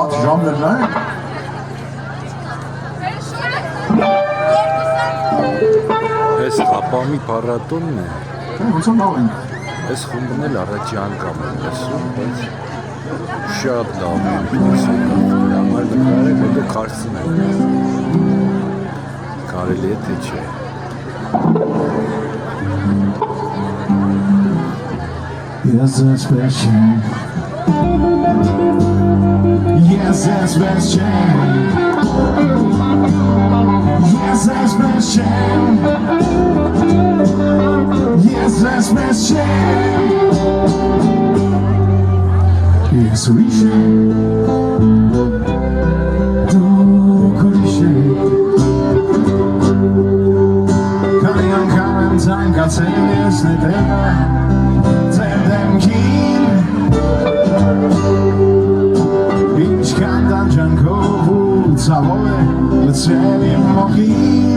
Ված ժամներն է։ Այս խապամի փառատոնն է։ Ոնց լավ են։ Այս խումբն էլ առաջի անգամ եմ լսում, բայց շատ լավ են։ Համար նկարել հետո կարծում եմ։ Կարելի է թե չէ։ Yes, that's best chance. Yes, that's best chance. Yes, that's best chance. Yes, that's best chance. Yes, we share. Do time got serious, they tell them keen. Each kind of jungle, Savoy, let's say him walking.